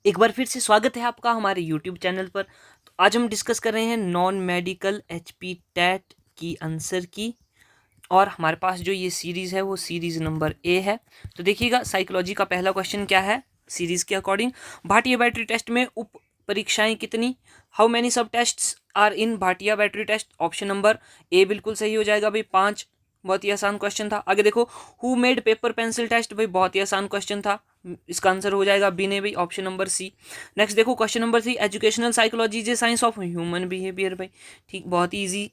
एक बार फिर से स्वागत है आपका हमारे यूट्यूब चैनल पर। तो आज हम डिस्कस कर रहे हैं नॉन मेडिकल एचपी टेट की आंसर की। और हमारे पास जो ये सीरीज़ है वो सीरीज़ नंबर ए है। तो देखिएगा, साइकोलॉजी का पहला क्वेश्चन क्या है सीरीज़ के अकॉर्डिंग। भाटिया बैटरी टेस्ट में उप परीक्षाएं कितनी? How many sub tests are in Bhatia battery test? Option number A बिल्कुल सही हो जाएगा भाई, 5। बहुत ही आसान क्वेश्चन था। आगे देखो, who made paper pencil test? भाई बहुत ही आसान क्वेश्चन था, इसका आंसर हो जाएगा बी ने भाई, ऑप्शन नंबर सी। नेक्स्ट देखो, question number 3, educational psychology is a science of human behaviour. भाई ठीक, बहुत ही ईजी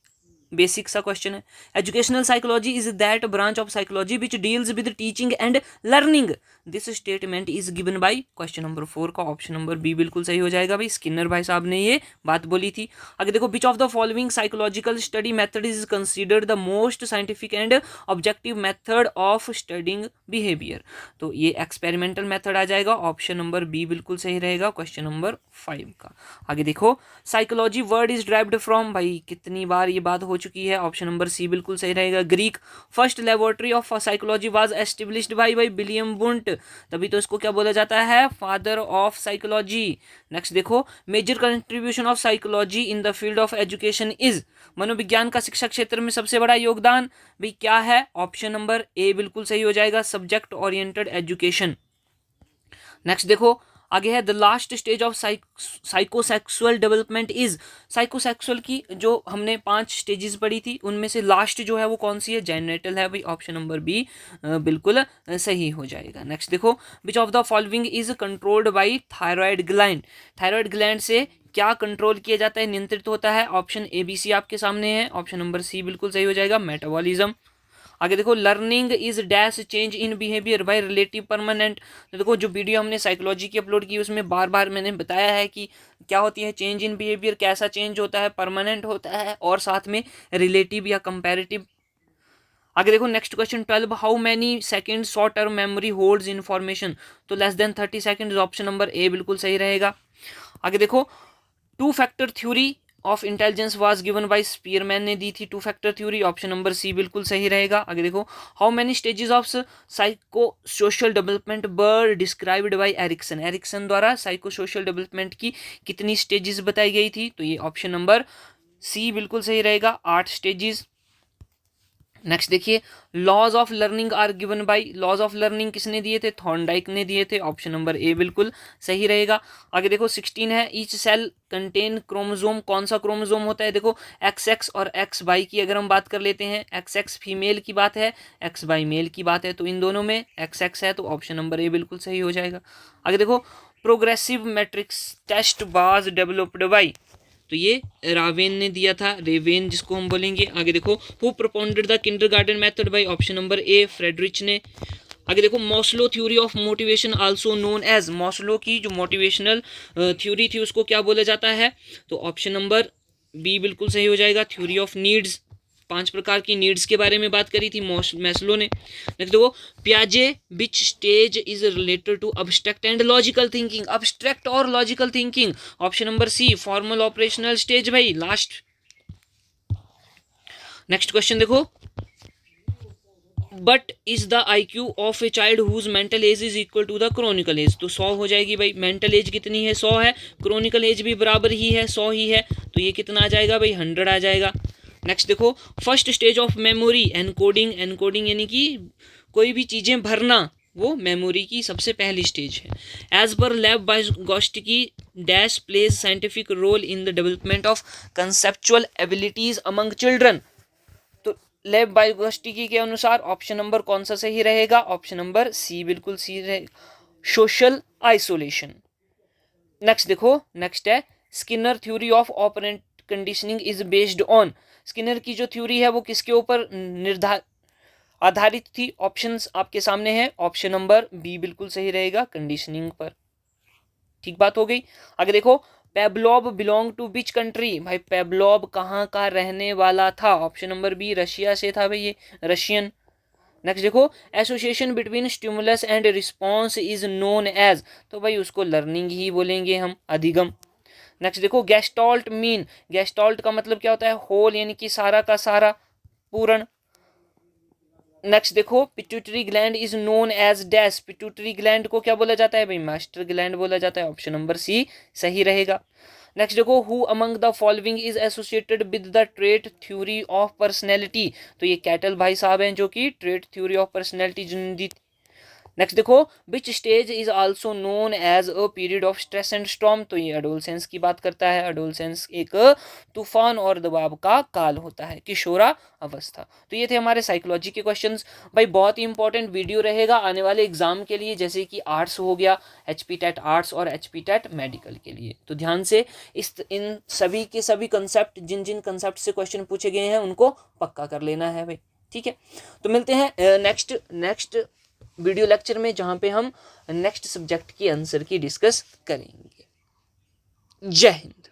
बेसिक सा क्वेश्चन है। Educational psychology is that branch of psychology which deals with teaching and learning. This statement is given by, question number 4 का option number B बिल्कुल सही हो जाएगा भाई, स्किनर भाई साहब ने ये बात बोली थी। आगे देखो, which of the following psychological study method is considered the most scientific and objective method of studying behaviour? तो ये एक्सपेरिमेंटल मेथड आ जाएगा, ऑप्शन नंबर बी बिल्कुल सही रहेगा, क्वेश्चन नंबर 5 का। आगे देखो, psychology word is derived from, भाई कितनी बार ये बात हो चुकी है, ऑप्शन नंबर सी बिल्कुल सही रहेगा, Greek. First laboratory of psychology was established by William Wundt, तभी तो इसको क्या बोला जाता है, फादर ऑफ साइकोलॉजी। नेक्स्ट देखो, major contribution of psychology in the field of education is, मनोविज्ञान का शिक्षा क्षेत्र में सबसे बड़ा योगदान भाई क्या है, ऑप्शन नंबर ए बिल्कुल सही हो जाएगा, सब्जेक्ट ओरिएंटेड एजुकेशन। नेक्स्ट देखो, आगे है the last stage of psychosexual development is, psychosexual की जो हमने 5 स्टेजेस पढ़ी थी उनमें से लास्ट जो है वो कौन सी है, जेनेटल है भाई, ऑप्शन नंबर बी बिल्कुल सही हो जाएगा। नेक्स्ट देखो, which of the following is controlled by thyroid gland, thyroid gland से क्या कंट्रोल किया जाता है, नियंत्रित होता है, ऑप्शन ए बी सी आपके सामने है, ऑप्शन नंबर सी बिल्कुल सही हो जाएगा, मेटाबॉलिज्म। आगे देखो, learning is dash change in behaviour by relative permanent. तो देखो, जो वीडियो हमने साइकोलॉजी की अपलोड की उसमें बार बार मैंने बताया है कि क्या होती है चेंज इन बिहेवियर, कैसा चेंज होता है, परमानेंट होता है और साथ में रिलेटिव या कंपैरेटिव। आगे देखो, next question 12, how many second short term memory holds information? तो less than 30 second, option number A बिल्कुल सही रहेगा। आगे देखो, two factor theory of intelligence was given by Spearman ने दी थी two factor theory, option number C बिल्कुल सही रहेगा। आगे देखो, how many stages of psycho social development were described by Erikson, Erikson द्वारा साइको सोशल डेवलपमेंट की कितनी स्टेजेस बताई गई थी, तो ये ऑप्शन नंबर सी बिल्कुल सही रहेगा, 8 स्टेजेस। नेक्स्ट देखिए, laws of learning are given by, laws of learning किसने दिए थे, थॉर्नडाइक ने दिए थे, ऑप्शन नंबर ए बिल्कुल सही रहेगा। आगे देखो 16 है, ईच सेल कंटेन क्रोमोजोम, कौन सा क्रोमोजोम होता है, देखो एक्स एक्स और एक्स वाई की अगर हम बात कर लेते हैं, एक्स एक्स फीमेल की बात है, एक्स वाई मेल की बात है, तो इन दोनों में एक्स एक्स है, तो ऑप्शन नंबर ए बिल्कुल सही हो जाएगा। आगे देखो, progressive matrix test was developed by, तो ये रावेन ने दिया था, रेवेन जिसको हम बोलेंगे। आगे देखो, who propounded the kindergarten method by, option number A Friedrich ने। आगे देखो, Maslow theory of motivation also known as, Maslow की जो मोटिवेशनल थ्योरी थी उसको क्या बोला जाता है, तो ऑप्शन नंबर बी बिल्कुल सही हो जाएगा, थ्योरी ऑफ नीड्स, 5 प्रकार की नीड्स के बारे में बात करी थी मैस्लो ने। नेक्स्ट देखो, पियाजे which stage is related to abstract and logical thinking, abstract और logical thinking, option number C formal operational stage भाई, लास्ट। नेक्स्ट क्वेश्चन देखो, what is the I Q of a child whose mental age is equal to the chronicle age, तो 100 हो जाएगी भाई, mental as कितनी है, 100 है, क्रोनिकल एज भी बराबर ही है, 100 ही है, तो ये कितना आ जाएगा भाई, 100 आ जाएगा। नेक्स्ट देखो, first stage of memory encoding, encoding यानी कि कोई भी चीज़ें भरना, वो मेमोरी की सबसे पहली स्टेज है। एज पर लैब की dash plays scientific role in the development of conceptual abilities among children, तो लैब बायोगोस्टिकी के अनुसार ऑप्शन नंबर कौन सा सही रहेगा, ऑप्शन नंबर सी बिल्कुल सी रहेगा, सोशल आइसोलेशन। नेक्स्ट देखो, नेक्स्ट है Skinner theory of operant conditioning is based on, Skinner की जो थ्योरी है वो किसके ऊपर आधारित थी, ऑप्शंस आपके सामने हैं, ऑप्शन नंबर बी बिल्कुल सही रहेगा, कंडीशनिंग पर। ठीक बात हो गई। आगे देखो, पेब्लोव बिलोंग टू विच कंट्री, भाई पेब्लोव कहाँ का रहने वाला था, ऑप्शन नंबर बी रशिया से था भाई, ये रशियन। नेक्स्ट देखो, association between stimulus and response is known as, तो भाई उसको लर्निंग ही बोलेंगे हम, अधिगम। नेक्स्ट देखो, गेस्टॉल्ट मीन, गेस्टॉल्ट का मतलब क्या होता है, होल यानी कि सारा का सारा, पूर्ण। नेक्स्ट देखो, pituitary gland is known as dash, pituitary gland को क्या बोला जाता है भाई, मास्टर ग्लैंड बोला जाता है। ऑप्शन नंबर सी सही रहेगा। नेक्स्ट देखो, who among the following is associated with the trait theory of personality, तो ये कैटल भाई साहब हैं जो कि ट्रेट थ्योरी ऑफ पर्सनैलिटी जिनकी। नेक्स्ट देखो, which stage is also known as a period of stress and storm, तो ये एडोलसेंस की बात करता है। एडोलसेंस एक तूफान और दबाव का काल होता है, किशोरा अवस्था। तो ये थे हमारे साइकोलॉजी के क्वेश्चंस। भाई बहुत ही इंपॉर्टेंट वीडियो रहेगा आने वाले एग्जाम के लिए, जैसे कि आर्ट्स हो गया, एचपी टेट आर्ट्स और एचपी टेट मेडिकल के लिए। तो ध्यान से इन सभी के सभी कंसेप्ट, जिन जिन कंसेप्ट से क्वेश्चन पूछे गए हैं उनको पक्का कर लेना है भाई, ठीक है। तो मिलते हैं नेक्स्ट वीडियो लेक्चर में, जहाँ पे हम नेक्स्ट सब्जेक्ट की आंसर की डिस्कस करेंगे। जय हिंद।